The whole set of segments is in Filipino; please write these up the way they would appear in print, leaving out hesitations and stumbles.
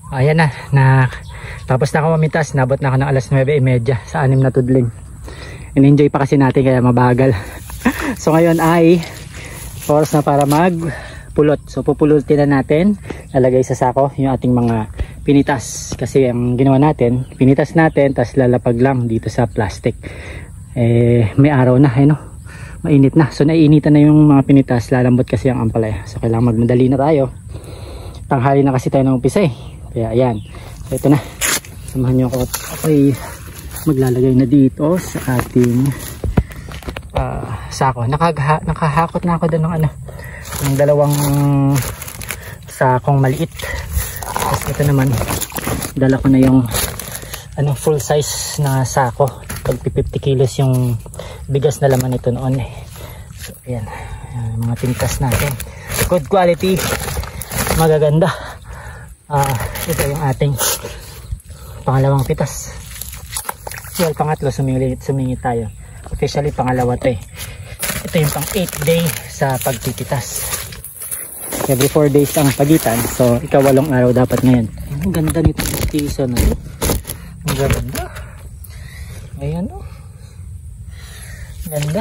Ayan na, tapos na ako mamitas, nabot na ako ng alas 9:30 sa 6 na tudling. In-enjoy pa kasi natin kaya mabagal. So ngayon ay oras na para magpulot. So pupulutin na natin, lalagay sa sako yung ating mga pinitas. Kasi ang ginawa natin, pinitas natin, tapos lalapag lang dito sa plastic. May araw na, mainit na. So naiinitan na yung mga pinitas, lalambot kasi ang ampalaya. So kailangan magmadali na tayo. Tanghali na kasi tayo ng umpisa Kaya ayan, so ito na. Samahan nyo ako. Ako'y maglalagay na dito sa ating sako. Nakahakot na ako doon ng dalawang sakong maliit. Tapos ito naman, dala ko na yung full size na sako. Pag 50 kilos yung bigas na laman ito noon So ayan, mga pintas natin. Good quality, magaganda. Ito yung ating pangalawang pitas. Well, pangatlo, sumingit tayo. Officially pangalawa to Ito yung pang 8th day sa pagpipitas. Every 4 days ang pagitan. So ika-8 araw dapat ngayon. Ang ganda nito ng season. Ang ganda. Ayan ganda.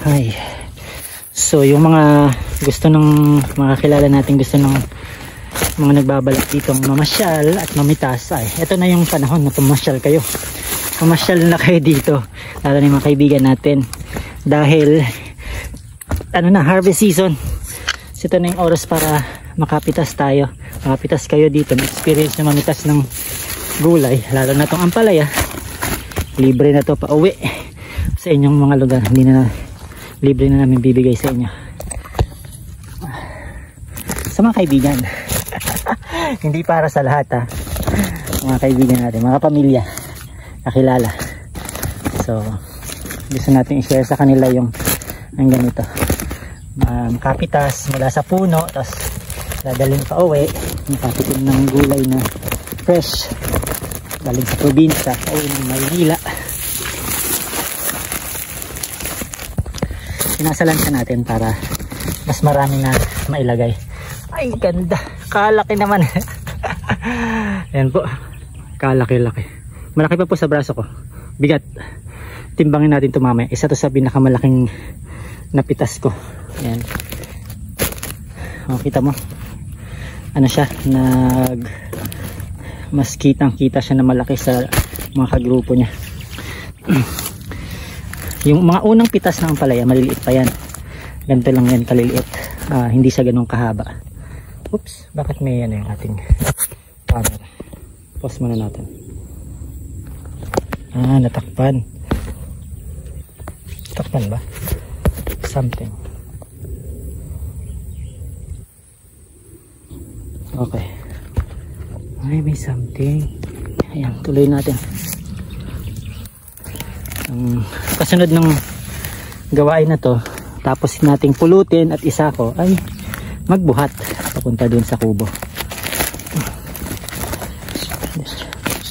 Ay. So yung mga gusto ng mga kilala natin, gusto ng mga nagbabalak ditong mamasyal at mamitas, ito na yung panahon na pumasyal kayo. Mamasyal na kayo dito, lalo na yung mga kaibigan natin, dahil harvest season. So ito na yung oras para makapitas tayo, makapitas kayo dito, na-experience na mamitas ng gulay, lalo na itong ampalaya. Libre na to pa uwi sa inyong mga lugar, libre na namin bibigay sa inyo, sa mga kaibigan. Hindi para sa lahat mga kaibigan natin, mga pamilya, kakilala. So gusto natin i-share sa kanila yung ganito, kapitas mula sa puno, tapos dadalhin pa uwi, makapitin ng gulay na fresh galing sa probinsya, pauwi ng Maynila. Sinasalansan natin para mas marami na mailagay. Ay ganda, kalaki naman. Ayan po, kalaki-laki. Malaki pa po sa braso ko, bigat. Timbangin natin ito mamaya. Isa to sa pinakamalaking napitas ko. Ayan, kita mo siya, mas kitang kita siya na malaki sa mga kagrupo niya. Yung mga unang pitas ng ampalaya, maliliit pa yan. Ganito lang yan kaliliit, hindi siya ganun kahaba. Oops, bakit may yung ating camera? Pause muna natin. Natakpan. Takpan ba? Something. Okay. Ay, may something. Ayan, tuloy natin. Kasunod ng gawain na to, tapos nating pulutin at isa ko ay magbuhat papunta dun sa kubo.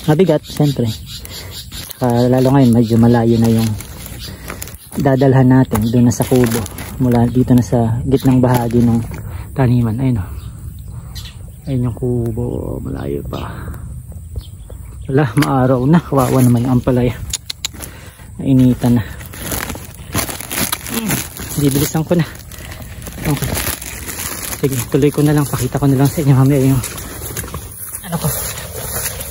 Mabigat, siyempre. Lalo ngayon, medyo malayo na yung dadalhan natin dun na sa kubo. Mula dito na sa gitnang bahagi ng taniman. Ayun ayun yung kubo, malayo pa. Wala, maaraw na, kawawa naman yung ampalaya, nainitan na. Bibilisan ko na. Okay, sige, tuloy ko na lang, pakita ko na lang sa inyo mamaya yung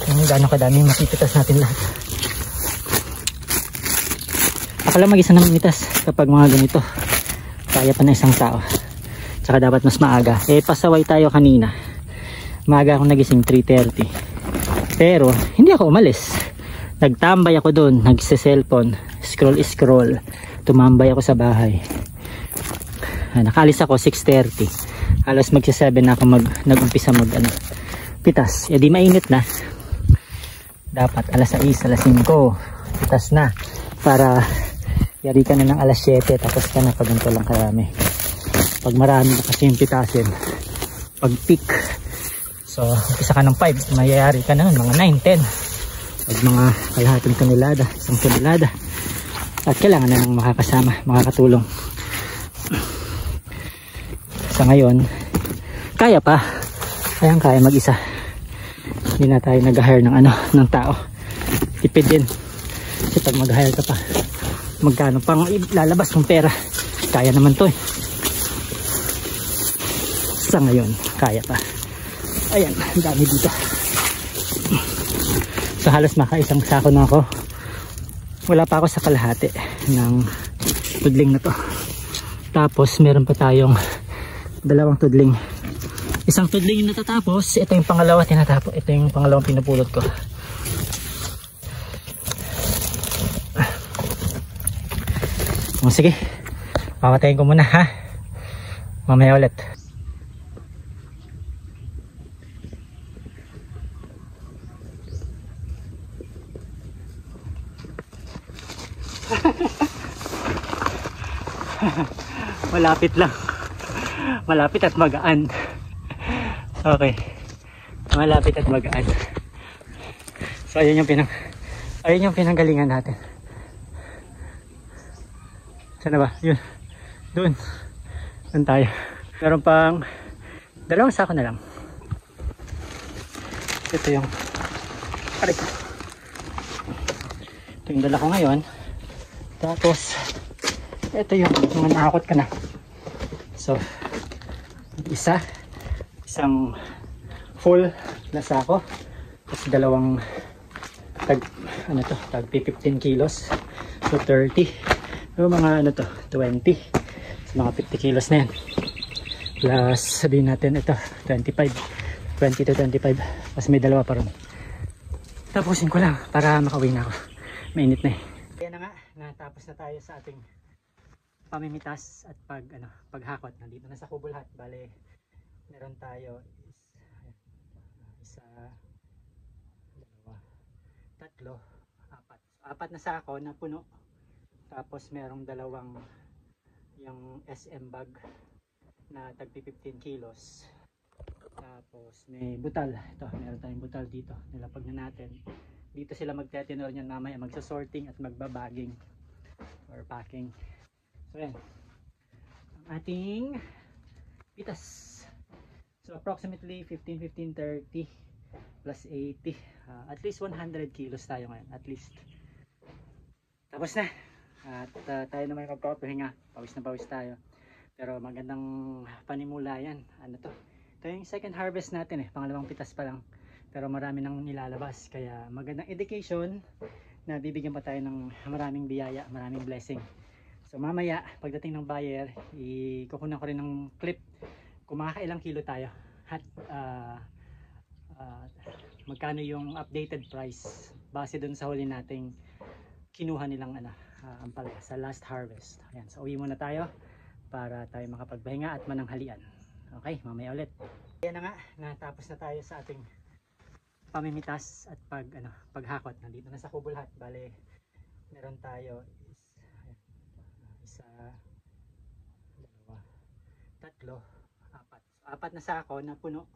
yung gano'ng kadami mapipitas natin lahat. Ako lang mag-isa na mamitas kapag mga ganito, kaya pa na isang tao. Tsaka dapat mas maaga. Pasaway tayo kanina, maaga akong nagising 3:30, pero hindi ako umalis, nagtambay ako doon, nagse-cellphone, scroll, tumambay ako sa bahay. Nakaalis ako 6:30, halos magsi-7 na ako nag-umpisa pitas. Di mainit na, dapat alas 6, alas 5 pitas na, para yari ka na ng alas 7, tapos ka na pag ganito lang karami. Pag marami na kasi yung pitasin, pag peak, so umpisa ka ng 5, mayayari ka na mga 9, 10. Pag mga kalahating tonelada, 1 tonelada, at kailangan na ng makakasama, makakatulong. Sa ngayon, kaya pa. Ayan, kaya mag-isa. Hindi na tayo nag-hire ng ng tao. Tipid din. Kasi pag mag-hire ka pa, magkano pang lalabas ng pera. Kaya naman to eh. Sa ngayon, kaya pa. Ayan, ang dami dito. So halos makaisang sako na ako. Wala pa ako sa kalahati ng tudling na to. Tapos meron pa tayong dalawang tudling. Isang tudling yung natatapos. Ito yung pangalawa tinatapos. Ito yung pangalawang pinupulot ko. O sige, papatayin ko muna ha. Mamaya ulit. Malapit lang. Malapit at magaan. Okay. Malapit at magaan. So ayun yung pinanggalingan natin. Saan na ba? Yun. Doon. Doon tayo. Meron pang dalawang sako na lang. Ito yung aray. Ito yung dala ko ngayon. Tapos ito yung mga nakakot ka na. So isang full na sako. Tapos dalawang tag 15 kilos. So 30. So mga 20. So mga 50 kilos na yan. Plus sabihin natin ito 25. 20 to 25. Tapos may dalawa pa ron. Tapusin ko lang para makauwi na ako. Mainit na eh. Kaya na nga, natapos na tayo sa ating pamimitas at paghakot. Nandito na sa kubo lahat. Bale, meron tayo isa, dalawa, tatlo, apat. Apat na sako na puno. Tapos merong dalawang yung SM bag na tagpi 15 kilos. Tapos may butal. Ito, meron tayong butal dito. Nilapag na natin. Dito sila magtetenor niyan mamaya. Magsasorting at magbabaging or packing. So yan. Ang ating pitas. So approximately 15-30 plus 80. At least 100 kilos tayo ngayon. At least. Tapos na. At tayo naman magpapahinga. Pawis na pawis tayo. Pero magandang panimula yan. Ano to? Ito yung second harvest natin eh. Pangalawang pitas pa lang. Pero marami nang nilalabas. Kaya magandang education na bibigyan pa tayo ng maraming biyaya, maraming blessing. So mamaya, pagdating ng buyer, ikukunan ko rin ng clip kung makakailang kilo tayo. At magkano yung updated price base dun sa huli nating kinuha nilang ampalaya sa last harvest. Ayan, so uwi muna tayo para tayo makapagpahinga at mananghalian. Okay, mamaya ulit. Kaya na nga, natapos na tayo sa ating pamimitas at paghakot. Nandito na sa kubo lahat. Bale, meron tayo isa, dalawa, tatlo, apat. Apat na sako na puno.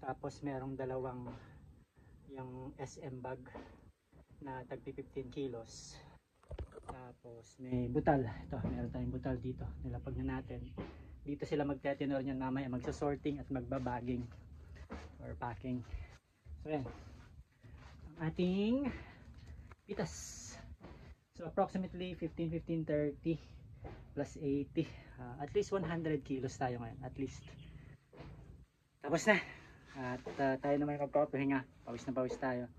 Tapos merong dalawang yung SM bag na tagpi 15 kilos. Tapos may butal. Ito, meron tayong butal dito. Nilapag na natin. Dito sila magtetenor niyan mamaya. Magsasorting at magbabaging or packing. So yan. Ang ating pitas. So approximately 15-30 plus 80. At least 100 kilos tayo ngayon. At least. Tapos na. At tayo naman magpapahinga. Pawis na pawis tayo.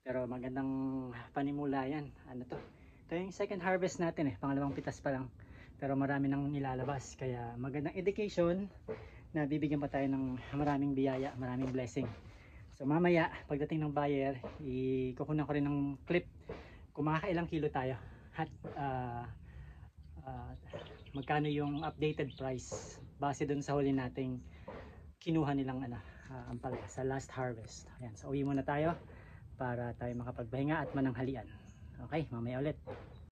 Pero magandang panimula yan. Ano to? Ito yung second harvest natin eh. Pangalawang pitas pa lang. Pero marami nang nilalabas. Kaya magandang education na bibigyan pa tayo ng maraming biyaya, maraming blessing. So mamaya, pagdating ng buyer, ikukunan ko rin ng clip kung makakailang kilo tayo. At magkano yung updated price base dun sa huli nating kinuha nilang ampalaya sa last harvest. Ayan, so uwi muna tayo para tayo makapagpahinga at mananghalian. Okay, mamaya ulit.